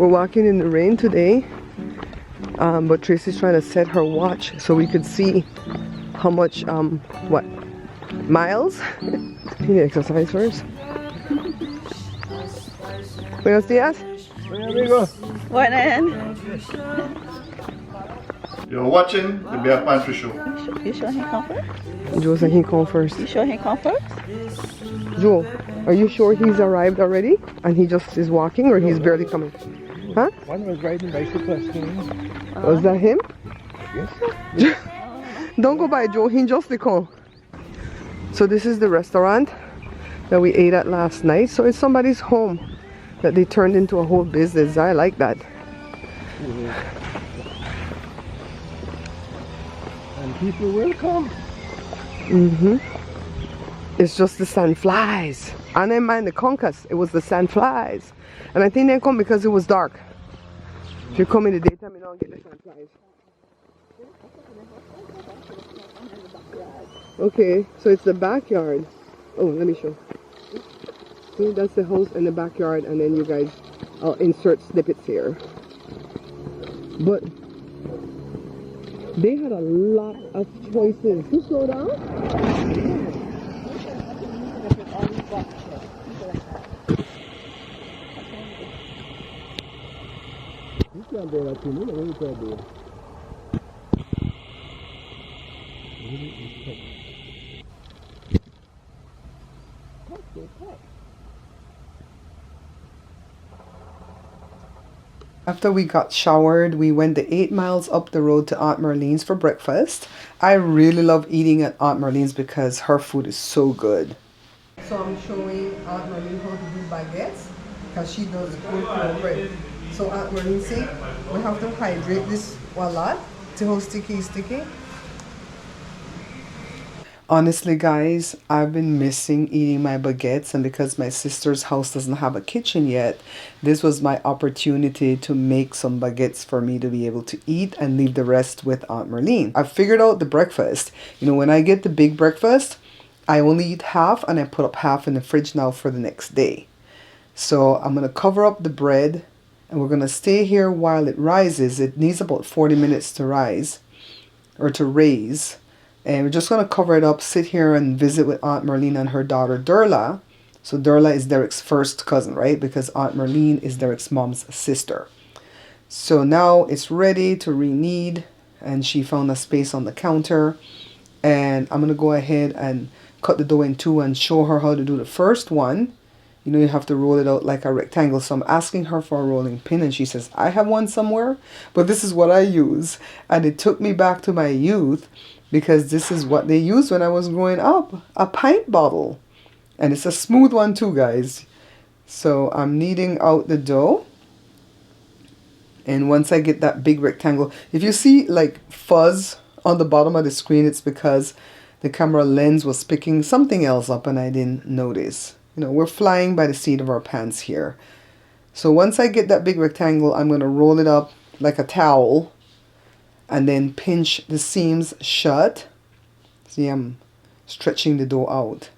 We're walking in the rain today, but Tracy's trying to set her watch so we could see how much, what, miles? You need exercise first. Buenos dias. Morning. You're watching the Bear Pantry Show. You sure he come first? Joe said he come first. You sure he come first? Joe, are you sure he's arrived already? And he just is walking, or he's barely coming? Huh? One was riding bicycle. Was that him? Yes. Don't go by Joe, he just come. So this is the restaurant that we ate at last night. So it's somebody's home that they turned into a whole business. I like that. And people will come. It's just the sandflies. I didn't mind the conchas, it was the sandflies. And I think they come because it was dark. If you come in the daytime, you don't get the sandflies. Okay, so it's the backyard. Oh, let me show. See, that's the house and the backyard, and then you guys, I'll insert snippets here. But they had a lot of choices. You slow down? You can't do that to me. What you can't do? After we got showered, we went the 8 miles up the road to Aunt Merlene's for breakfast. I really love eating at Aunt Merlene's because her food is so good. So I'm showing Aunt Merlene how to do baguettes because she does good bread. So Aunt Merlene say we have to hydrate this a lot to how sticky is sticky. Honestly guys, I've been missing eating my baguettes, and because my sister's house doesn't have a kitchen yet, this was my opportunity to make some baguettes for me to be able to eat and leave the rest with Aunt Merlene. I figured out the breakfast. You know, when I get the big breakfast, I only eat half and I put up half in the fridge now for the next day. So I'm going to cover up the bread and we're going to stay here while it rises. It needs about 40 minutes to rise or to raise. And we're just going to cover it up, sit here and visit with Aunt Merlene and her daughter Durla. So Durla is Derek's first cousin, right? Because Aunt Merlene is Derek's mom's sister. So now it's ready to re-knead, and she found a space on the counter. And I'm going to go ahead and cut the dough in two and show her how to do the first one. You know, you have to roll it out like a rectangle. So I'm asking her for a rolling pin and she says, I have one somewhere, but this is what I use. And it took me back to my youth, because this is what they used when I was growing up, a pint bottle. And it's a smooth one too, guys. So I'm kneading out the dough. And once I get that big rectangle, if you see like fuzz on the bottom of the screen, it's because the camera lens was picking something else up and I didn't notice. You know, we're flying by the seat of our pants here. So once I get that big rectangle, I'm going to roll it up like a towel. And then pinch the seams shut. See, I'm stretching the dough out.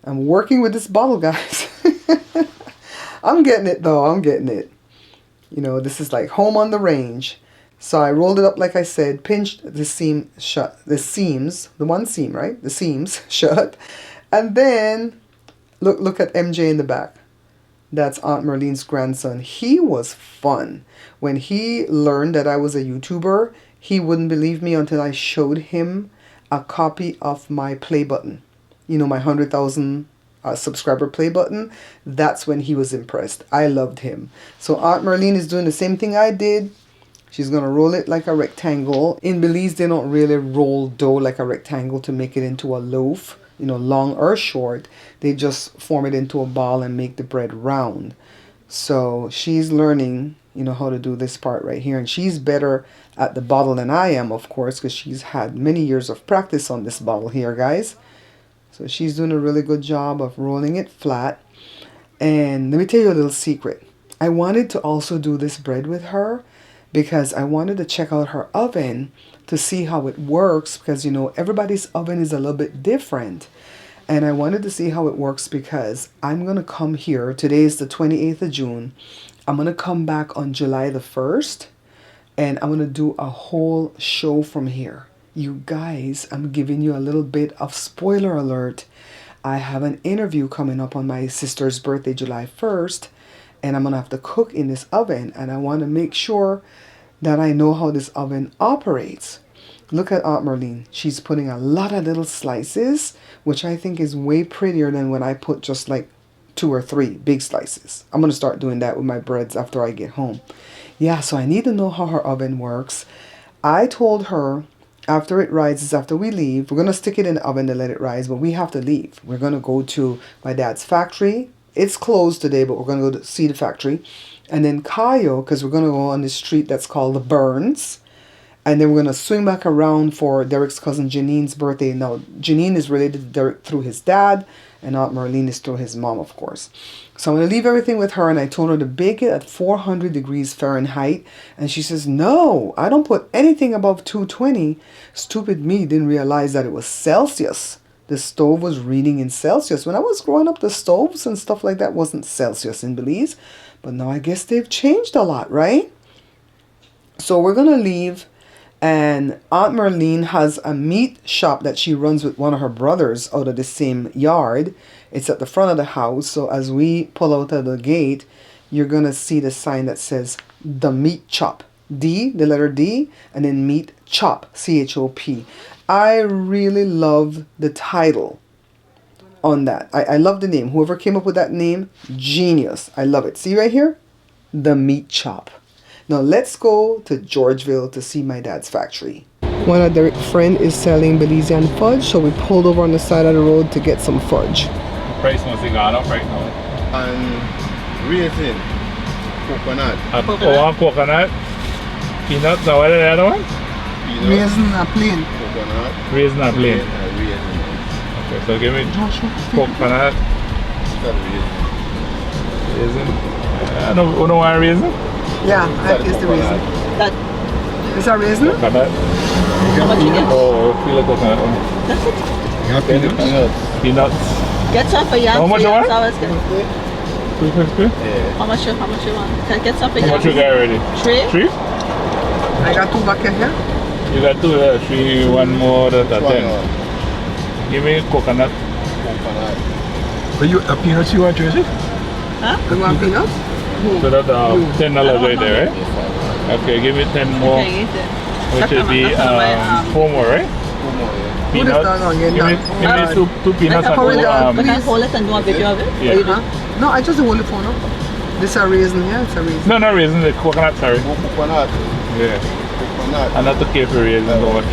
I'm working with this bottle, guys. I'm getting it though, I'm getting it. You know, this is like home on the range. So I rolled it up like I said, pinched the seam shut, the seams, the one seam, right? The seams shut. And then, look at MJ in the back. That's Aunt Merlene's grandson. He was fun. When he learned that I was a YouTuber, he wouldn't believe me until I showed him a copy of my play button. You know, my 100,000 subscriber play button. That's when he was impressed. I loved him. So Aunt Merlene is doing the same thing I did. She's going to roll it like a rectangle. In Belize, they don't really roll dough like a rectangle to make it into a loaf, you know, long or short. They just form it into a ball and make the bread round. So she's learning, you know, how to do this part right here. And she's better at the bottle than I am, of course, because she's had many years of practice on this bottle here, guys. So she's doing a really good job of rolling it flat. And let me tell you a little secret. I wanted to also do this bread with her because I wanted to check out her oven to see how it works, because, you know, everybody's oven is a little bit different. And I wanted to see how it works because I'm going to come here. Today is the 28th of June. I'm going to come back on July the 1st. And I'm going to do a whole show from here. You guys, I'm giving you a little bit of spoiler alert. I have an interview coming up on my sister's birthday, July 1st. And I'm going to have to cook in this oven. And I want to make sure that I know how this oven operates. Look at Aunt Merlene. She's putting a lot of little slices, which I think is way prettier than when I put just like 2 or 3 big slices. I'm going to start doing that with my breads after I get home. Yeah, so I need to know how her oven works. I told her after it rises, after we leave, we're going to stick it in the oven to let it rise, but we have to leave. We're going to go to my dad's factory. It's closed today, but we're going to go to see the factory. And then Cayo, because we're going to go on this street that's called the Burns. And then we're going to swing back around for Derek's cousin Janine's birthday. Now, Janine is related to Derek through his dad, and Aunt Merlene is through his mom, of course. So I'm going to leave everything with her, and I told her to bake it at 400 degrees Fahrenheit. And she says, no, I don't put anything above 220. Stupid me didn't realize that it was Celsius. The stove was reading in Celsius. When I was growing up, the stoves and stuff like that wasn't Celsius in Belize. But now I guess they've changed a lot, right? So we're going to leave. And Aunt Merlene has a meat shop that she runs with one of her brothers out of the same yard. It's at the front of the house. So as we pull out of the gate, you're going to see the sign that says The Meat Chop. D, the letter D, and then Meat Chop, C-H-O-P. I really love the title on that. I love the name. Whoever came up with that name, genius. I love it. See right here? The Meat Chop. Now let's go to Georgeville to see my dad's factory. One of Derek's friends is selling Belizean fudge, so we pulled over on the side of the road to get some fudge. Price must have gone up right now. And raisin, coconut. Coconut. Peanuts, what is the other one? Peanut, Raisin are plain. coconut. Raisin and plain. And raisin. Okay, so give me coconut. Raisin. I don't want raisin. Yeah, that is the raisin. That, Is that raisin? Coconut. how much you get? Oh, feel like coconut one. That's it. You have peanuts. Peanuts. Get some for yam. How much for you yam, want? so it's good. 250. Yeah. How much you want? Can I get some for How yam? much you got already? 3? 3? I got 2 buckets here. You got 2, 3, one more, that's 10. Give me coconut. Coconut. Are you a peanuts you want, Tracy? You want peanuts? So that's $10 right there, right? Okay, give me 10 more, Okay, eat it. which is the 4 more, right? Who is that on? Give me two peanuts and hurry down, Can I please. hold it and do a video of it? Yeah. Or you do? No, I just hold the phone up. This a raisin here, it's a raisin. No, not raisin, the coconut, sorry. Coconut. Yeah. Coconut. I'm not too care for raisin so much.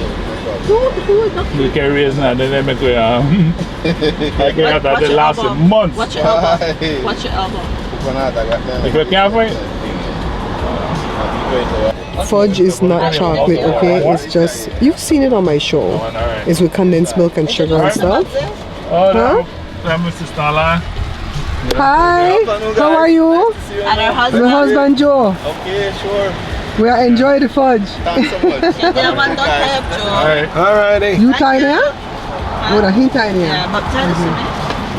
You can raisin and then they make me, I can have that they last months. What's your elbow? What's your elbow? Coconut, I got them. If you can't find Fudge is not chocolate, okay? It's just, you've seen it on my show. alright. It's with condensed milk and sugar and stuff. Oh, Huh? that Mr. Stala. Hi, how are you? And her husband. My husband Joe. Okay, sure. We are enjoying the fudge. Thanks so much. Yeah, one don't have Joe. Alright. Alrighty. You tie there? Oh, no, he tied there. Yeah, but tell us to me.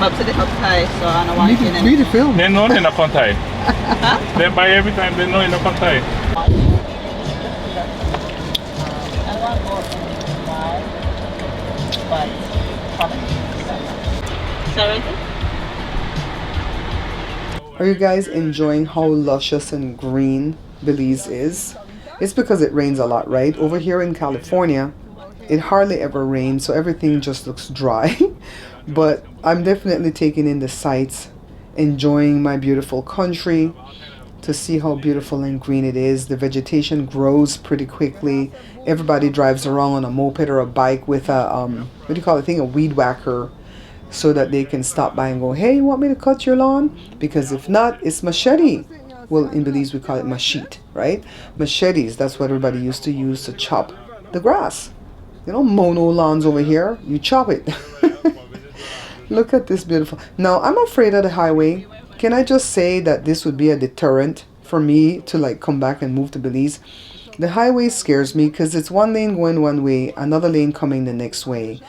But to the hot tie, so I don't want to Read the film. They know they're not contact. They buy every time, they know you're not contact. I don't want to go in but sorry. Are you guys enjoying how luscious and green Belize is? It's because it rains a lot, right? Over here in California, it hardly ever rains, so everything just looks dry. But I'm definitely taking in the sights, enjoying my beautiful country, to see how beautiful and green it is. The vegetation grows pretty quickly. Everybody drives around on a moped or a bike with a, what do you call it thing? A weed whacker, so that they can stop by and go, hey, you want me to cut your lawn? Because if not, it's machete. Well, in Belize we call it machete, right? Machetes, that's what everybody used to use to chop the grass. You know, mono lawns over here, you chop it. Look at this beautiful. Now, I'm afraid of the highway. Can I just say that this would be a deterrent for me to like come back and move to Belize? The highway scares me because it's one lane going one way, another lane coming the next way.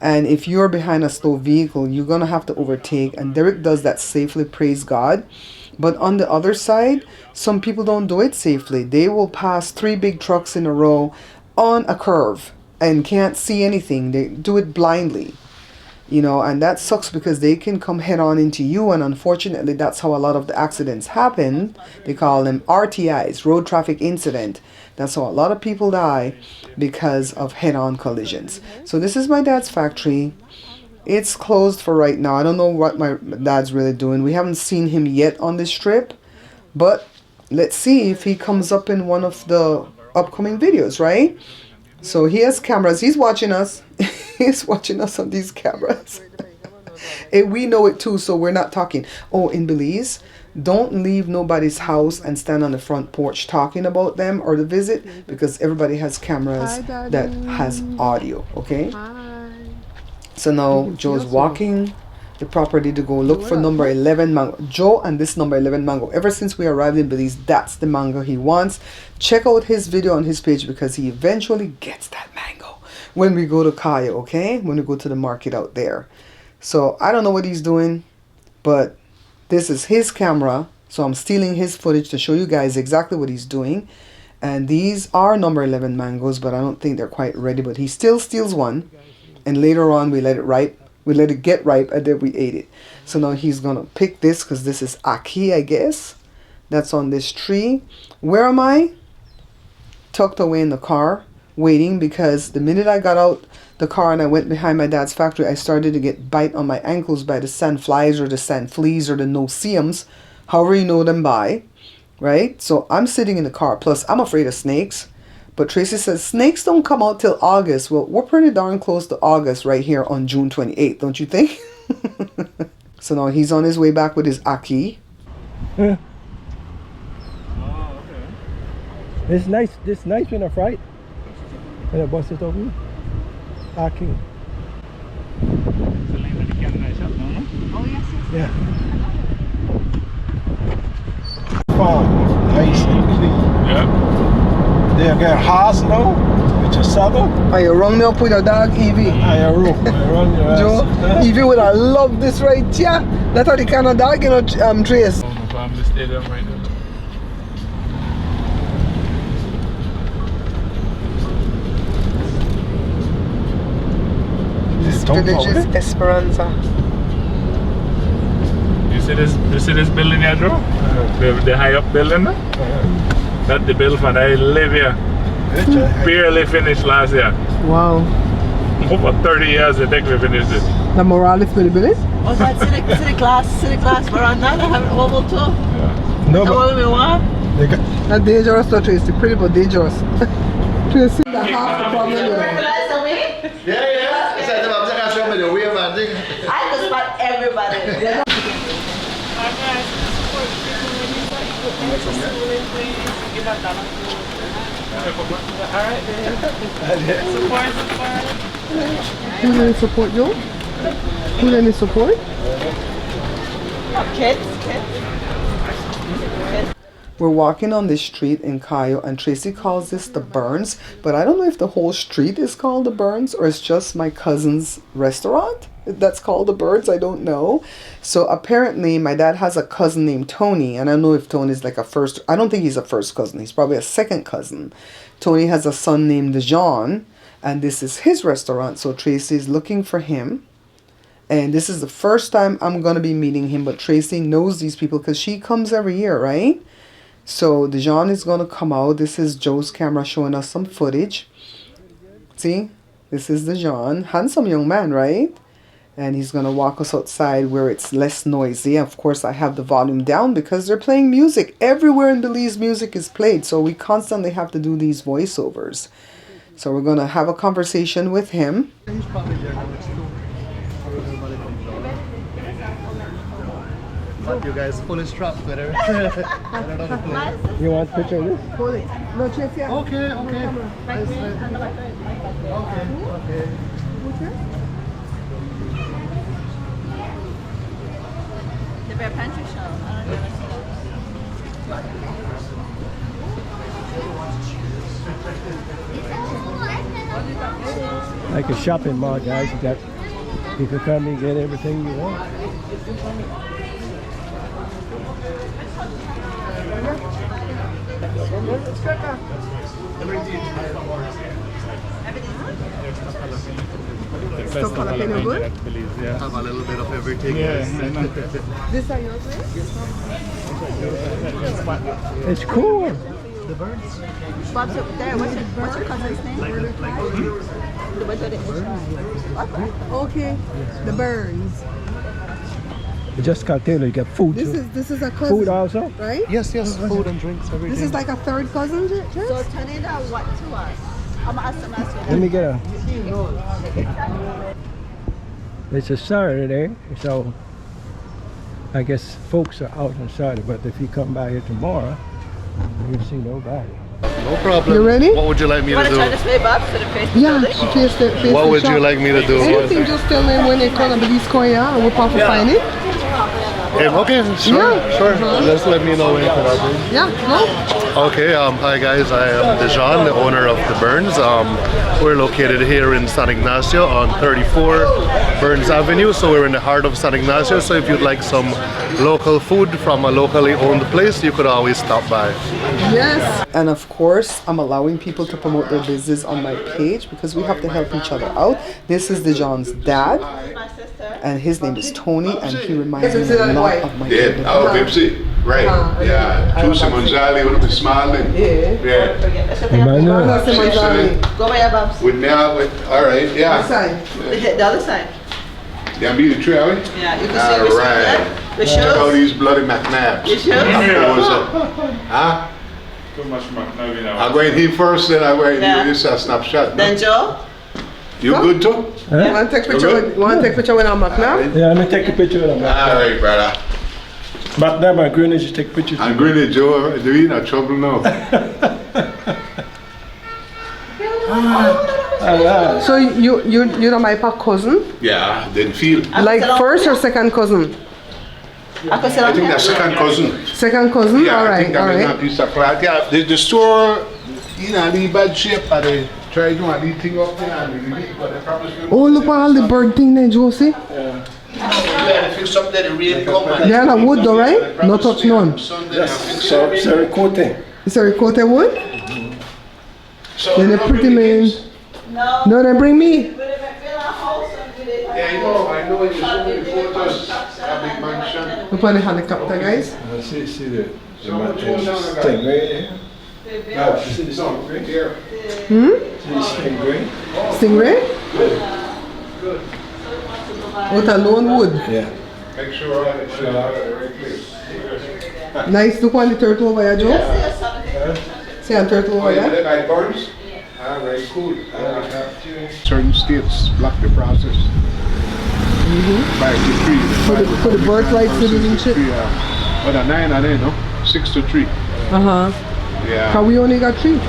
And if you're behind a slow vehicle, you're going to have to overtake. And Derek does that safely, praise God. But on the other side, some people don't do it safely. They will pass 3 big trucks in a row on a curve and can't see anything. They do it blindly. You know, and that sucks because they can come head on into you, and unfortunately that's how a lot of the accidents happen. They call them RTIs, road traffic incident. That's how a lot of people die, because of head-on collisions. So this is my dad's factory. It's closed for right now. I don't know what my dad's really doing. We haven't seen him yet on this trip, but let's see if he comes up in one of the upcoming videos, right? So he has cameras. He's watching us. He's watching us on these cameras. And we know it too, so we're not talking. Oh, in Belize, don't leave nobody's house and stand on the front porch talking about them or the visit, because everybody has cameras that has audio, okay? So now Joe's walking the property to go look for number 11 mango. Joe and this number 11 mango. Ever since we arrived in Belize, that's the mango he wants. Check out his video on his page, because he eventually gets that mango when we go to Cayo, okay? When we go to the market out there. So I don't know what he's doing, but this is his camera. So I'm stealing his footage to show you guys exactly what he's doing. And these are number 11 mangoes, but I don't think they're quite ready. But he still steals one. And later on, we let it ripe. We let it get ripe, and then we ate it. So now he's going to pick this, because this is Aki, I guess. That's on this tree. Where am I? Tucked away in the car, waiting, because the minute I got out the car and I went behind my dad's factory, I started to get bite on my ankles by the sand flies or the sand fleas or the no-see-ums, however you know them by, right? So I'm sitting in the car. Plus, I'm afraid of snakes. But Tracy says snakes don't come out till August. Well, we're pretty darn close to August right here on June 28th, don't you think? So now he's on his way back with his Aki. Oh, okay. It's nice. It's nice when I fried. When I bust it open. Aki. Yeah. Farm, nice and clean. Yeah. They get house now with your saddle. Are you running up with your dog, Evie? I run your Joe, Evie would have loved this right here. That's how the kind of dog, you know, Trace. Oh, my family stadium right now. This village is Esperanza. You see this building here, Joe? The high up building there? That's the building that I live here. Barely finished last year. Wow. Over 30 years they take me finish it. The Morales Billy? Oh, that's city class veranda. I have an oval too. Yeah. No, The but one we want. That's dangerous, though, Tracy. Pretty but dangerous. Tracy, the half the problem with it. Recognize me? Yeah. It's like the I'm show me the way man thing. I can spot everybody. Who do they support, Joe? Who do they support? Kids. We're walking on this street in Cayo, and Tracy calls this the Burns, but I don't know if the whole street is called the Burns or it's just my cousin's restaurant that's called the Burns. I don't know. So apparently my dad has a cousin named Tony, and I don't know if Tony is like a first, I don't think he's a first cousin, he's probably a second cousin. Tony has a son named Jean, and this is his restaurant, so Tracy is looking for him. And this is the first time I'm going to be meeting him, but Tracy knows these people because she comes every year, right? So Dijon is going to come out. This is Joe's camera showing us some footage. See? This is Dijon. Handsome young man, right? And he's going to walk us outside where it's less noisy. Of course, I have the volume down because they're playing music. Everywhere in Belize, music is played. So we constantly have to do these voiceovers. So we're going to have a conversation with him. You guys fully strapped with her. you want a picture of this? Hold it. No, Tracy. Okay. Okay. The Bear Pantry Show. I don't know. Like a shopping mall, guys. You got You can come and get everything you want. Stuff jalapeno good? Have a little bit of everything. This are yours, right? It's cool. Bob's up there. What's your cousin's name? Okay. The Burns. You just can't tell you get food too. This is a cousin, Food also? right? Yes, food and drinks, everything. This is like a third cousin, So Jess? turn it out what to us? I'm asking Let me get a. It's a Saturday, so I guess folks are out on Saturday. But if you come by here tomorrow, you'll see nobody. No problem. You ready? What would you like me You to want to do? turn this way, Bob, so the face Yeah, building? face What the would you shop. like me to do? Anything, just tell them when they call a Belize Koya and we'll probably find it. Okay, sure, Yeah. sure. Just let me know when you're ready. Yeah, no? Okay, hi guys, I am Dejan, the owner of the Burns. We're located here in San Ignacio on 34 Burns Avenue, so we're in the heart of San Ignacio. So if you'd like some local food from a locally owned place, you could always stop by. Yes. And of course, I'm allowing people to promote their business on my page because we have to help each other out. This is Dejan's dad, My sister. and his name is Tony, and he reminds me a lot of my Yeah, dad. oh, Pepsi. Right. Yeah. Tusa Manjali would have been smiling. Yeah. Yeah. Forget. That's okay. Emmanuel. Go by your Bob's. With now, all right. Yeah. The other side. Yeah, be the tree, are we? Yeah, you can see we All right. The Check out shoes. these bloody McNabs. The shoes. What's up? Huh? Too much McNavi now. I'm going here first, then I'm going Yeah. to do this snapshot. No? Then Joe. You good too? You want to take picture with our Mac now? Yeah, let me take a picture of them. All right, brother. But now my Greenwich, you take pictures. I'm going to Joe. Do you not trouble now? So you're my cousin? Yeah, didn't feel. Like first or second cousin? I could sit I on think here. that's second cousin. Second cousin? Yeah, all I right, think all I'm in a right. piece of flat. Yeah, the store, you know, in bad shape, but they try to do a little thing up there and the but they probably Oh, look at all the bird thing there, Josie. yeah, they fix up there, the rain come and They're not wood though, right? No touch none. So, sorry, coating. It's a ricotta wood? So, Then they pretty man. No, they bring me. yeah, I know, it's so many photos, a big mansion. Look on the helicopter, guys. See the stingray. Yeah, see the stingray. Here. See the stingray. Stingray? With a lone wood. Yeah. Make sure I put it out in the right place. Nice. Look on the turtle over here, Joe. See a turtle over Oh, yeah, there? that guy burns? Ah, very cool. Certain states block the process. Back to 3. For the birthright citizenship. Oh, the 9 and 8, no? 6 to 3. Uh-huh. Yeah. Cause we only got 3.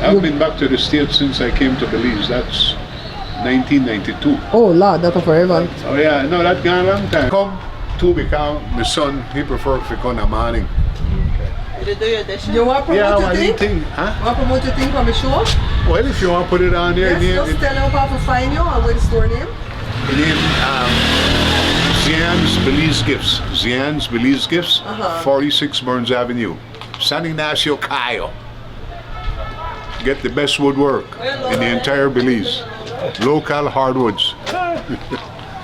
I've been back to the States since I came to Belize. That's 1992. Oh Lord, that's forever. Oh yeah, no, that gone a long time. Come to become my son, he prefer to come in the morning. Did you do your dishes? You want to promote Yeah, your what do you thing? think? Huh? Want to promote your thing from the show? Well, if you want to put it on there, Yes, just tell them how to find you and what the store name. the name Zian's Belize Gifts. Zian's Belize Gifts, 46 Burns Avenue, San Ignacio, Cayo. Get the best woodwork in the entire Belize. Local hardwoods.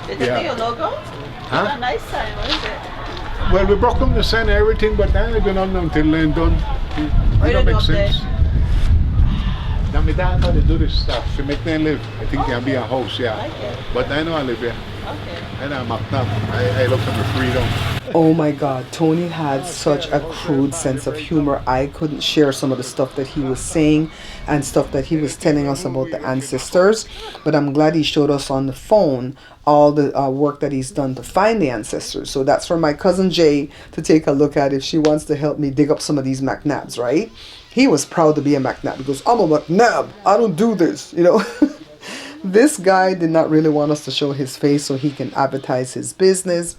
Did they do your logo? Huh? A nice sign. What is it? Well, we broke them the sign and everything, but that ain't been on until they're done. What It do don't you make do up sense. Now, my dad know they do this stuff to make them live. I think there'll be a house, yeah. I like it. But I know I live here. Okay. And I'm up now. I look for my freedom. Oh my God, Tony had such a crude sense of humor. I couldn't share some of the stuff that he was saying and stuff that he was telling us about the ancestors. But I'm glad he showed us on the phone all the work that he's done to find the ancestors. So that's for my cousin Jay to take a look at if she wants to help me dig up some of these McNabs, right? He was proud to be a McNab. He goes, I'm a McNab. I don't do this, you know. This guy did not really want us to show his face so he can advertise his business.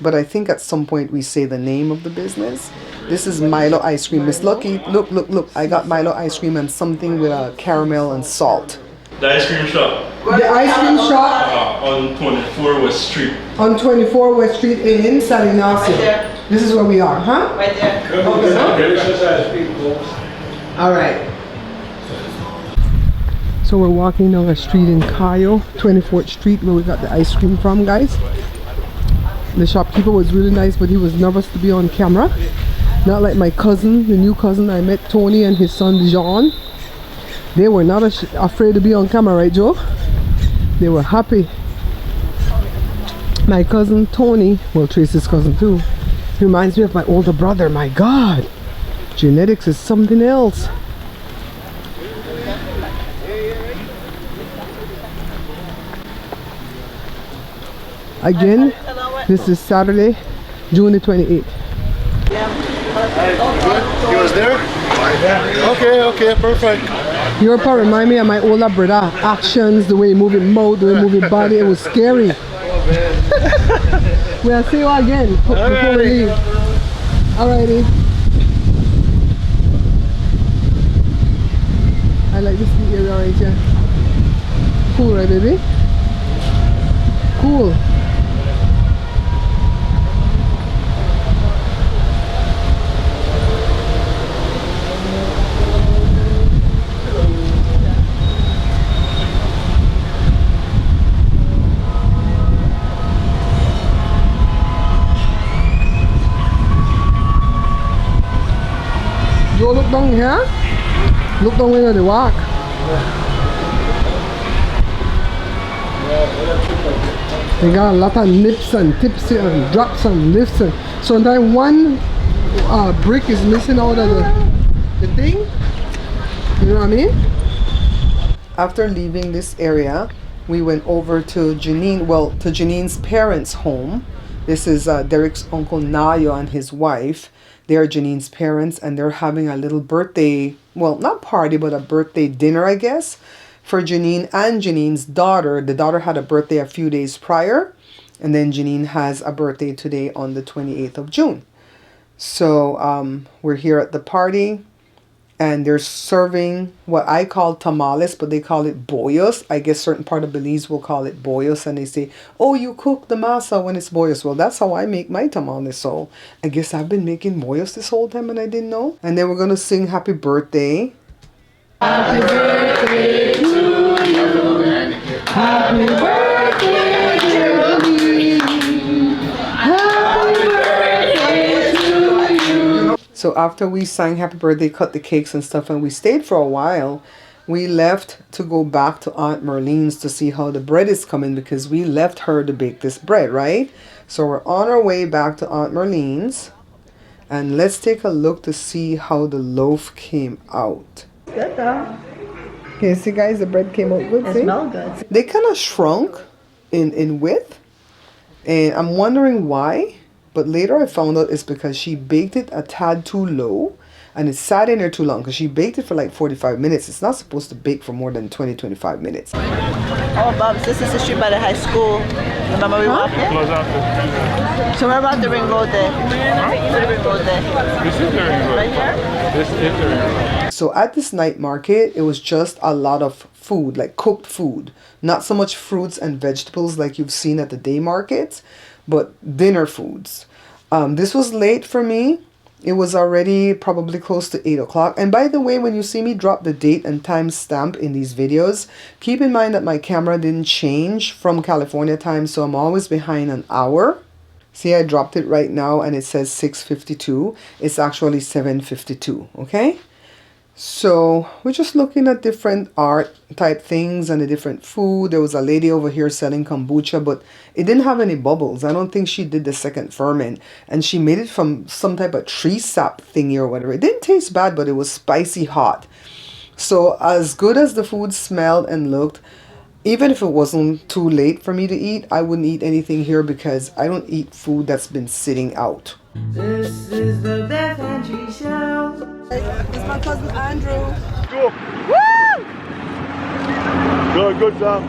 But I think at some point we say the name of the business. This is Milo ice cream. Miss Lucky, look. I got Milo ice cream and something with caramel and salt. The ice cream shop. The ice cream shop On 24 West Street. on 24 West Street in San Ignacio. This is where we are, huh? Right there. All right. So we're walking down a street in Cayo, 24th Street, where we got the ice cream from, guys. The shopkeeper was really nice, but he was nervous to be on camera. Not like my cousin, the new cousin I met, Tony, and his son Jean. They were not afraid to be on camera, right, Joe? They were happy. My cousin Tony, well, Tracy's cousin too, reminds me of my older brother. My God, genetics is something else. Again, this is Saturday, June the 28th. He was there? Okay, perfect. Your part remind me of my older brother. Actions, the way he move his mouth, the way he move his body, it was scary. We'll see you again before we leave. Alrighty. I like this area right here. Cool, right, baby? Cool. Joe, look down here. Look down where they walk. They got a lot of nips and tips and drops and lifts. And sometimes one brick is missing out of the thing. You know what I mean? After leaving this area, we went over to Janine's parents' home. This is Derek's uncle Nayo and his wife. They are Janine's parents, and they're having a little birthday, well, not party, but a birthday dinner, I guess, for Janine and Janine's daughter. The daughter had a birthday a few days prior, and then Janine has a birthday today on the 28th of June. So we're here at the party, and they're serving what I call tamales, but they call it bollos. I guess certain part of Belize will call it bollos, and they say, oh, you cook the masa when it's bollos. Well, that's how I make my tamales, so I guess I've been making bollos this whole time and I didn't know. And then we're going to sing happy birthday. Happy birthday to you. Happy birthday to you. Happy birthday to you. So after we sang happy birthday, cut the cakes and stuff, and we stayed for a while, we left to go back to Aunt Merlene's to see how the bread is coming, because we left her to bake this bread, right? So we're on our way back to Aunt Merlene's, and let's take a look to see how the loaf came out. Good though. Okay, see guys, the bread came out good. It See? smells good. They kind of shrunk in width, and I'm wondering why. But later I found out it's because she baked it a tad too low, and it sat in there too long, because she baked it for like 45 minutes. It's not supposed to bake for more than 20-25 minutes. Oh, Bubs, this is the street by the high school. Remember we walked there? Close after. So we're about the ring road there. The ring road there. This is the ring road. Right here? This is the ring road. So at this night market, it was just a lot of food, like cooked food. Not so much fruits and vegetables like you've seen at the day markets, but dinner foods. This was late for me. It was already probably close to 8 o'clock. And by the way, when you see me drop the date and time stamp in these videos, keep in mind that my camera didn't change from California time, so I'm always behind an hour. See, I dropped it right now and it says 6:52. It's actually 7:52, okay? So we're just looking at different art type things and the different food. There was a lady over here selling kombucha, but it didn't have any bubbles. I don't think she did the second ferment, and she made it from some type of tree sap thingy or whatever. It didn't taste bad, but it was spicy hot. So as good as the food smelled and looked, even if it wasn't too late for me to eat, I wouldn't eat anything here because I don't eat food that's been sitting out. This is the Beth Andrews Show. This is my cousin Andrew. Good, good job.